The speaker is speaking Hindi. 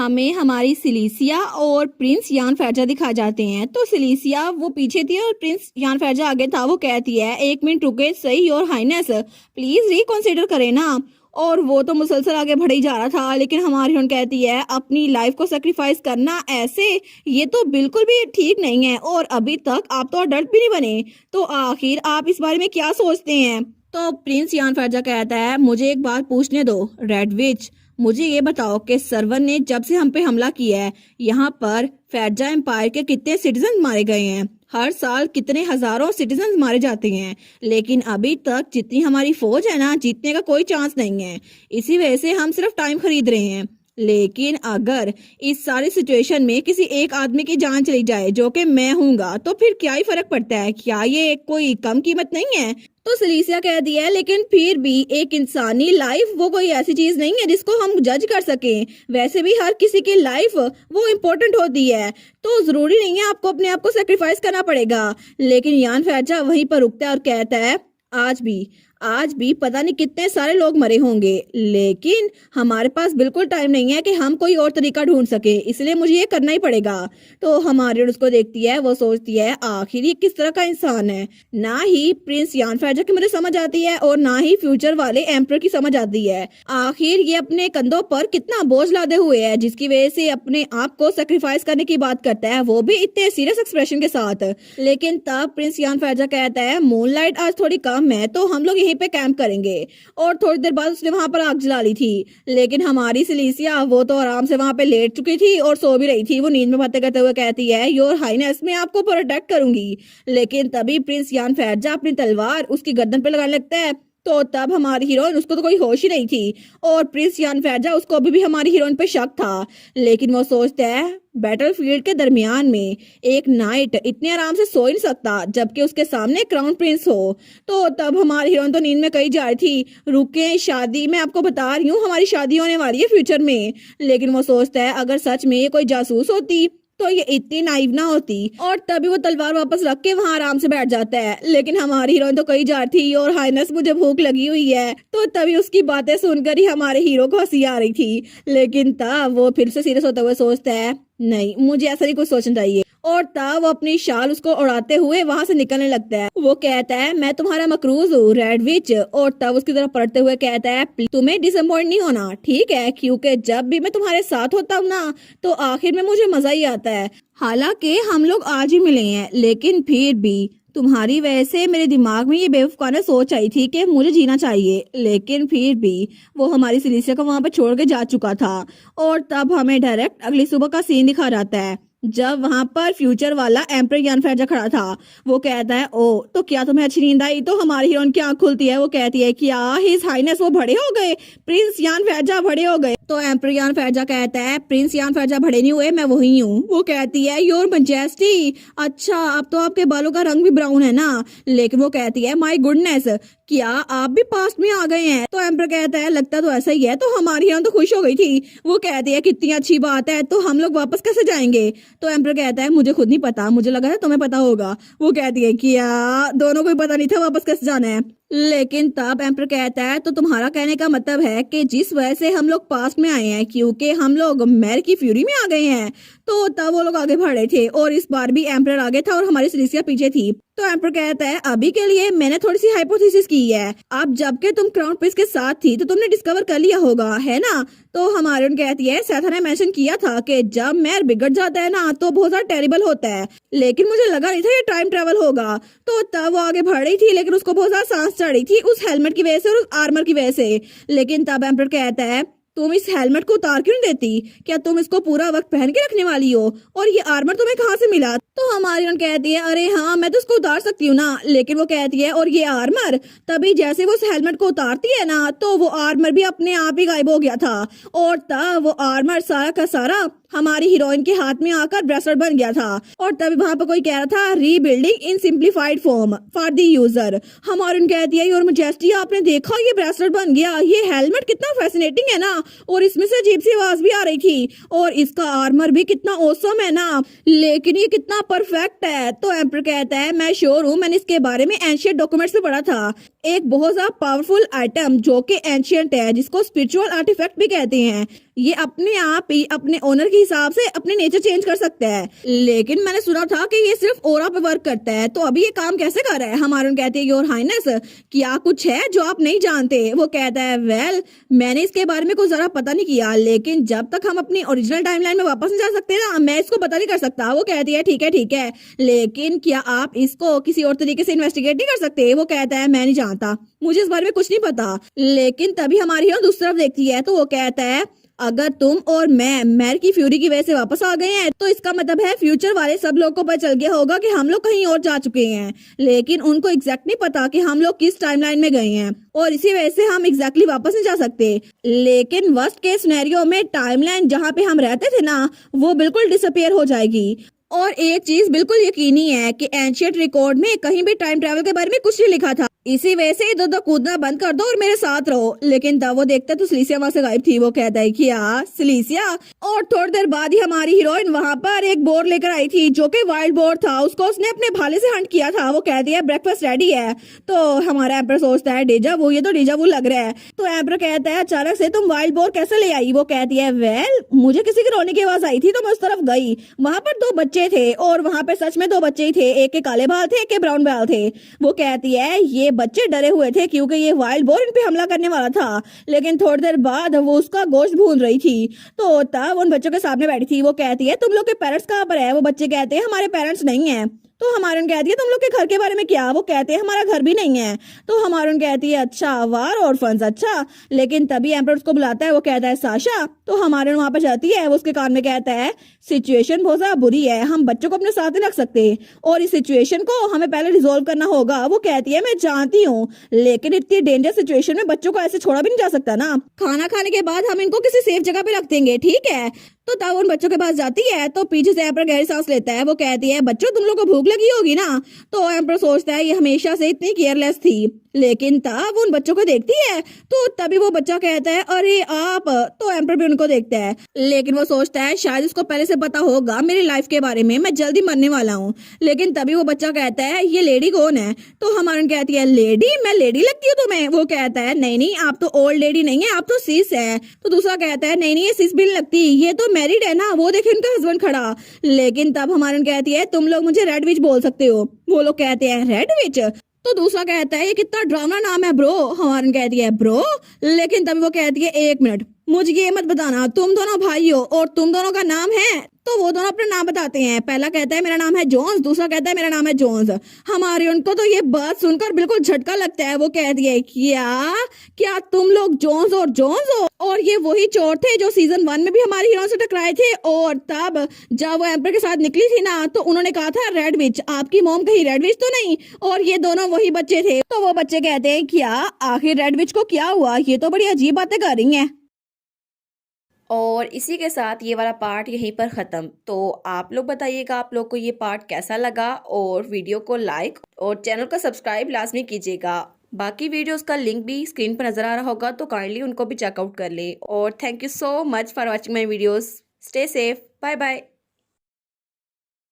हमें हमारी सिलीसिया और प्रिंस यान फैजा दिखा जाते हैं। तो सिलीसिया वो पीछे थी और प्रिंस यान फैजा आगे था। वो कहती है 1 मिनट रुके सही और हाइनेस प्लीज रिकंसिडर करें ना। और वो तो मुसलसल आगे बढ़ ही जा रहा था, लेकिन हमारी हीरोइन कहती है अपनी लाइफ को सेक्रीफाइस करना ऐसे ये तो बिल्कुल भी ठीक नहीं है, और अभी तक आप तो अडल्ट भी नहीं बने, तो आखिर आप इस बारे में क्या सोचते हैं। तो प्रिंस यान फैजा कहता है मुझे एक बात पूछने दो रेड विच, मुझे ये बताओ कि सर्वर ने जब से हम पे हमला किया है यहाँ पर फैजा एम्पायर के कितने सिटीजन मारे गए हैं। हर साल कितने हजारों सिटीजन मारे जाते हैं, लेकिन अभी तक जितनी हमारी फौज है ना, जीतने का कोई चांस नहीं है। इसी वजह से हम सिर्फ टाइम खरीद रहे हैं। लेकिन अगर इस सारी सिचुएशन में किसी एक आदमी की जान चली जाए जो कि मैं हूँगा, तो फिर क्या ही फर्क पड़ता है, क्या ये कोई कम कीमत नहीं है। तो सलीसिया कह दिया है लेकिन फिर भी एक इंसानी लाइफ वो कोई ऐसी चीज नहीं है जिसको हम जज कर सकें। वैसे भी हर किसी की लाइफ वो इम्पोर्टेंट होती है, तो जरूरी नहीं है आपको अपने आप को सेक्रीफाइस करना पड़ेगा। लेकिन यान फैजा वहीं पर रुकता है और कहता है आज भी पता नहीं कितने सारे लोग मरे होंगे, लेकिन हमारे पास बिल्कुल टाइम नहीं है कि हम कोई और तरीका ढूंढ सके, इसलिए मुझे ये करना ही पड़ेगा। तो हमारी उसको देखती है, वो सोचती है आखिर ये किस तरह का इंसान है। ना ही प्रिंस यान फैजा की मुझे समझ आती है और ना ही फ्यूचर वाले एम्पर की समझ आती है। आखिर ये अपने कंधों पर कितना बोझ लादे हुए है, जिसकी वजह से अपने आप को सेक्रीफाइस करने की बात करता है, वो भी इतने सीरियस एक्सप्रेशन के साथ। लेकिन तब प्रिंस यान फैजा कहता है मूनलाइट आज थोड़ी कम है, तो हम लोग यहीं पे कैंप करेंगे। और थोड़ी देर बाद उसने वहां पर आग जला ली थी। लेकिन हमारी सिलीसिया वो तो आराम से वहां पे लेट चुकी थी और सो भी रही थी। वो नींद में बातें करते हुए कहती है योर हाइनेस मैं आपको प्रोटेक्ट करूंगी। लेकिन तभी प्रिंस यान फैजा अपनी तलवार उसकी गर्दन पे लगाने लगता है। तो तब हमारी हीरोइन, उसको तो कोई होश ही नहीं थी, और प्रिंस यान फैजा उसको अभी भी हमारी हीरोइन पे शक था। लेकिन वो सोचता है बैटलफील्ड के दरमियान में एक नाइट इतने आराम से सो ही नहीं सकता जबकि उसके सामने क्राउन प्रिंस हो। तो तब हमारी हीरोइन तो नींद में कहीं जा रही थी, रुके शादी मैं आपको बता रही हूँ हमारी शादी होने वाली है फ्यूचर में। लेकिन वो सोचता है अगर सच में ये कोई जासूस होती तो ये इतनी नाइव ना होती, और तभी वो तलवार वापस रख के वहां आराम से बैठ जाता है। लेकिन हमारी हीरोइन तो कहीं जा रही थी और हाइनेस मुझे भूख लगी हुई है। तो तभी उसकी बातें सुनकर ही हमारे हीरो को हंसी आ रही थी। लेकिन तब वो फिर से सीरियस होते हुए सोचता है नहीं मुझे ऐसा नहीं कुछ सोचना चाहिए, और तब वो अपनी शाल उसको उड़ाते हुए वहां से निकलने लगता है। वो कहता है मैं तुम्हारा मकरूज हूँ रेड विच, और तब उसकी तरफ पलटते हुए कहता है तुम्हें डिसअपॉइंट नहीं होना ठीक है, क्योंकि जब भी मैं तुम्हारे साथ होता हूँ ना तो आखिर में मुझे मजा ही आता है। हालांकि हम लोग आज ही मिले हैं, लेकिन फिर भी तुम्हारी वजह से मेरे दिमाग में ये बेवकूफाना सोच आई थी कि मुझे जीना चाहिए। लेकिन फिर भी वो हमारी सिलीसिया को वहां पर छोड़ के जा चुका था। और तब हमें डायरेक्ट अगली सुबह का सीन दिखा जाता है जब वहां पर फ्यूचर वाला एम्पर यान फैजा खड़ा था। वो कहता है ओ तो क्या तुम्हें अच्छी नींद आई। तो हमारी हीरोइन की आंख खुलती है, वो कहती है क्या हिज हाइनेस वो बड़े हो गए, प्रिंस यान फैजा बड़े हो गए। तो एम्पर यान फैजा कहता है प्रिंस यान फैजा बड़े नहीं हुए, मैं वही हूँ। वो कहती है योर मैजेस्टी, अच्छा अब तो आपके बालों का रंग भी ब्राउन है ना। लेकिन वो कहती है माय गुडनेस क्या आप भी पास्ट में आ गए हैं। तो एम्पर कहता है लगता तो ऐसा ही है। तो हमारी हीरोइन तो खुश हो गई थी, वो कहती है कितनी अच्छी बात है, तो हम लोग वापस कैसे जाएंगे। तो एम्पर कहता है मुझे खुद नहीं पता, मुझे लगा था तुम्हें पता होगा। वो कहती है क्या दोनों को पता नहीं था वापस कैसे जाना है। लेकिन तब एम्पर कहता है तो तुम्हारा कहने का मतलब है कि जिस वजह से हम लोग पास्ट में आए हैं क्योंकि हम लोग मैर की फ्यूरी में आ गए हैं। तो तब वो लोग आगे बढ़ रहे थे और इस बार भी एम्पर आगे था और हमारी सिलीसिया पीछे थी। तो एम्पर कहता है अभी के लिए मैंने थोड़ी सी हाइपोथेसिस की है, अब जबकि तुम क्राउन प्रिंस के साथ थी तो तुमने डिस्कवर कर लिया होगा है ना। तो हमारे उन कहती है सेथा ने मेंशन किया था कि जब मैर बिगड़ जाता है ना तो बहुत ज्यादा टेरिबल होता है, लेकिन मुझे लगा नहीं था ये टाइम ट्रेवल होगा। तो तब वो आगे बढ़ रही थी, लेकिन उसको बहुत ज्यादा सांस चढ़ रही थी उस हेलमेट की वजह से और उस आर्मर की वजह से। लेकिन तब एम्पर कहता है तुम इस हेलमेट को उतार क्यों नहीं देती, क्या तुम इसको पूरा वक्त पहन के रखने वाली हो, और ये आर्मर तुम्हें कहाँ से मिला। तो हमारी उन कहती है अरे हाँ मैं तो इसको उतार सकती हूँ ना। लेकिन वो कहती है और ये आर्मर, तभी जैसे वो उस हेलमेट को उतारती है ना तो वो आर्मर भी अपने आप ही गायब हो गया था, और तब वो आर्मर सारा का सारा हमारी हीरोइन के हाथ में आकर ब्रेसलेट बन गया था। और तभी वहां पर कोई कह रहा था rebuilding in simplified form for the user. हमारी उन कहती है योर मैजेस्टी आपने देखा ये ब्रेसलेट बन गया, ये हेलमेट कितना फैसिनेटिंग है ना, और इसमें से अजीब सी आवाज भी आ रही थी, और इसका आर्मर भी कितना ऑसम है ना, लेकिन ये कितना परफेक्ट है। तो एम्पर कहता है मैं श्योर हूँ, मैंने इसके बारे में एंशियंट डॉक्यूमेंट्स में पढ़ा था। एक बहुत ज्यादा पावरफुल आइटम जो कि एंशियंट है, जिसको स्पिरिचुअल आर्टिफैक्ट भी कहते हैं, ये अपने आप ही अपने ओनर के हिसाब से अपने नेचर चेंज कर सकता है, लेकिन मैंने सुना था कि ये सिर्फ ओरा पे वर्क करता है, तो अभी ये काम कैसे कर रहा है? हमारून कहती है योर हाइनेस, क्या कुछ है जो आप नहीं जानते? वो कहता है वेल, मैंने इसके बारे में कुछ जरा पता नहीं किया, लेकिन जब तक हम अपनी ओरिजिनल टाइमलाइन में वापस नहीं जा सकते ना, मैं इसको पता नहीं कर सकता। वो कहती है ठीक है, लेकिन क्या आप इसको किसी और तरीके से इन्वेस्टिगेट नहीं कर सकते? वो कहता है मैं नहीं जानता, मुझे इस बारे में कुछ नहीं पता। लेकिन तभी हमारी हीरो दूसरी तरफ देखती है तो वो कहता है अगर तुम और मैं मैर की फ्यूरी की वजह से वापस आ गए हैं, तो इसका मतलब है फ्यूचर वाले सब लोग को पता चल गया होगा कि हम लोग कहीं और जा चुके हैं, लेकिन उनको एग्जैक्ट नहीं पता कि हम लोग किस टाइमलाइन में गए हैं, और इसी वजह से हम एग्जैक्टली वापस नहीं जा सकते। लेकिन वर्स्ट केस सिनेरियो में टाइमलाइन जहाँ पे हम रहते थे ना, वो बिल्कुल डिसअपियर हो जाएगी। और एक चीज बिल्कुल यकीनी है कि एंशिएंट रिकॉर्ड में कहीं भी टाइम ट्रैवल के बारे में कुछ नहीं लिखा था, इसी वजह से इधर उधर कूदना बंद कर दो और मेरे साथ रहो। लेकिन तब वो देखता तो सिलीसिया वहां से गायब थी। वो कहता है कि सिलीसिया, और थोड़ी देर बाद ही हमारी हीरोइन वहां पर एक बोर्ड लेकर आई थी जो कि वाइल्ड बोर्ड था, उसको उसने अपने भाले से हंट किया था। वो कहती है ब्रेकफास्ट रेडी है, तो हमारा एम्पर सोचता है डेजा वो, ये तो डेजा वो लग रहा है। तो एम्पर कहता है अचानक से तुम वाइल्ड बोर्ड कैसे ले आई? वो कहती है वेल, मुझे किसी की रोने की आवाज आई थी तो मैं उस तरफ गई, वहां पर 2 बच्चे थे और वहां पे सच में 2 बच्चे ही थे, एक के काले बाल थे, एक के ब्राउन बाल थे। वो कहती है ये बच्चे डरे हुए थे क्योंकि ये वाइल्ड बोर इन पे हमला करने वाला था, लेकिन थोड़ी देर बाद वो उसका गोश्त भून रही थी, तो तब उन बच्चों के सामने बैठी थी। वो कहती है तुम लोग के पेरेंट्स कहाँ पर है? वो बच्चे कहते हैं हमारे पेरेंट्स नहीं है। तो हमारून कहती है तुम लोग के घर के बारे में क्या? वो कहते हैं हमारा घर भी नहीं है। तो हमारून कहती है अच्छा वार ऑर्फन्स, अच्छा। लेकिन तभी एम्पर उसको बुलाता है, वो कहता है साशा। तो हमारून वहां पर जाती है, वो उसके कान में कहता है सिचुएशन बहुत ज्यादा बुरी है, हम बच्चों को अपने साथ नहीं रख सकते और इस सिचुएशन को हमें पहले रिजोल्व करना होगा। वो कहती है मैं जानती हूँ, लेकिन इतनी डेंजर सिचुएशन में बच्चों को ऐसे छोड़ा भी नहीं जा सकता ना। खाना खाने के बाद हम इनको किसी सेफ जगह पे रख देंगे, ठीक है? तो तब उन बच्चों के पास जाती है तो पीछे से एम्पर गहरी सांस लेता है। वो कहती है बच्चों तुम लोग को भूख लगी होगी ना। तो एम्पर सोचता है ये हमेशा से इतनी केयरलेस थी, लेकिन तब वो उन बच्चों को देखती है तो तभी वो बच्चा कहता है अरे आप। तो एम्पर भी उनको देखता है, लेकिन वो सोचता है शायद उसको पहले से पता होगा मेरी लाइफ के बारे में, मैं जल्दी मरने वाला हूँ। लेकिन तभी वो बच्चा कहता है ये लेडी कौन है? तो हमारी कहती है लेडी, मैं लेडी लगती हूँ तुम्हें? वो कहता है नहीं आप तो ओल्ड लेडी नहीं है, आप तो सिस है। तो दूसरा कहता है नहीं ये सिस भी नहीं लगती, ये तो मैरिड है ना, वो देखे उनका हस्बैंड खड़ा। लेकिन तब हमारी कहती है तुम लोग मुझे रेड विच बोल सकते हो। वो लोग कहते हैं रेड विच? तो दूसरा कहता है ये कितना ड्रामा नाम है ब्रो। हमारी कहती है ब्रो, लेकिन तभी वो कहती है 1 मिनट, मुझे ये मत बताना तुम दोनों भाई हो और तुम दोनों का नाम है। तो वो दोनों अपना नाम बताते हैं, पहला कहता है मेरा नाम है जोन्स, दूसरा कहता है मेरा नाम है जोन्स। हमारे उनको तो ये बात सुनकर बिल्कुल झटका लगता है। वो कहती है क्या तुम लोग जोन्स और जोन्स हो? और ये वही चोर थे जो सीजन 1 में भी हमारी हीरोइन से टकराए थे, और तब जब वो एम्पर के साथ निकली थी ना तो उन्होंने कहा था रेड विच, आपकी मॉम कहीं रेड विच तो नहीं? और ये दोनों वही बच्चे थे। तो वो बच्चे कहते हैं क्या आखिर रेड विच को क्या हुआ? ये तो बड़ी अजीब बातें कर रही हैं। और इसी के साथ ये वाला पार्ट यहीं पर ख़त्म। तो आप लोग बताइएगा आप लोग को ये पार्ट कैसा लगा, और वीडियो को लाइक और चैनल को सब्सक्राइब लाजमी कीजिएगा। बाकी वीडियोस का लिंक भी स्क्रीन पर नज़र आ रहा होगा, तो काइंडली उनको भी चेकआउट कर ले। और thank you so much for watching my videos. Stay safe, bye bye.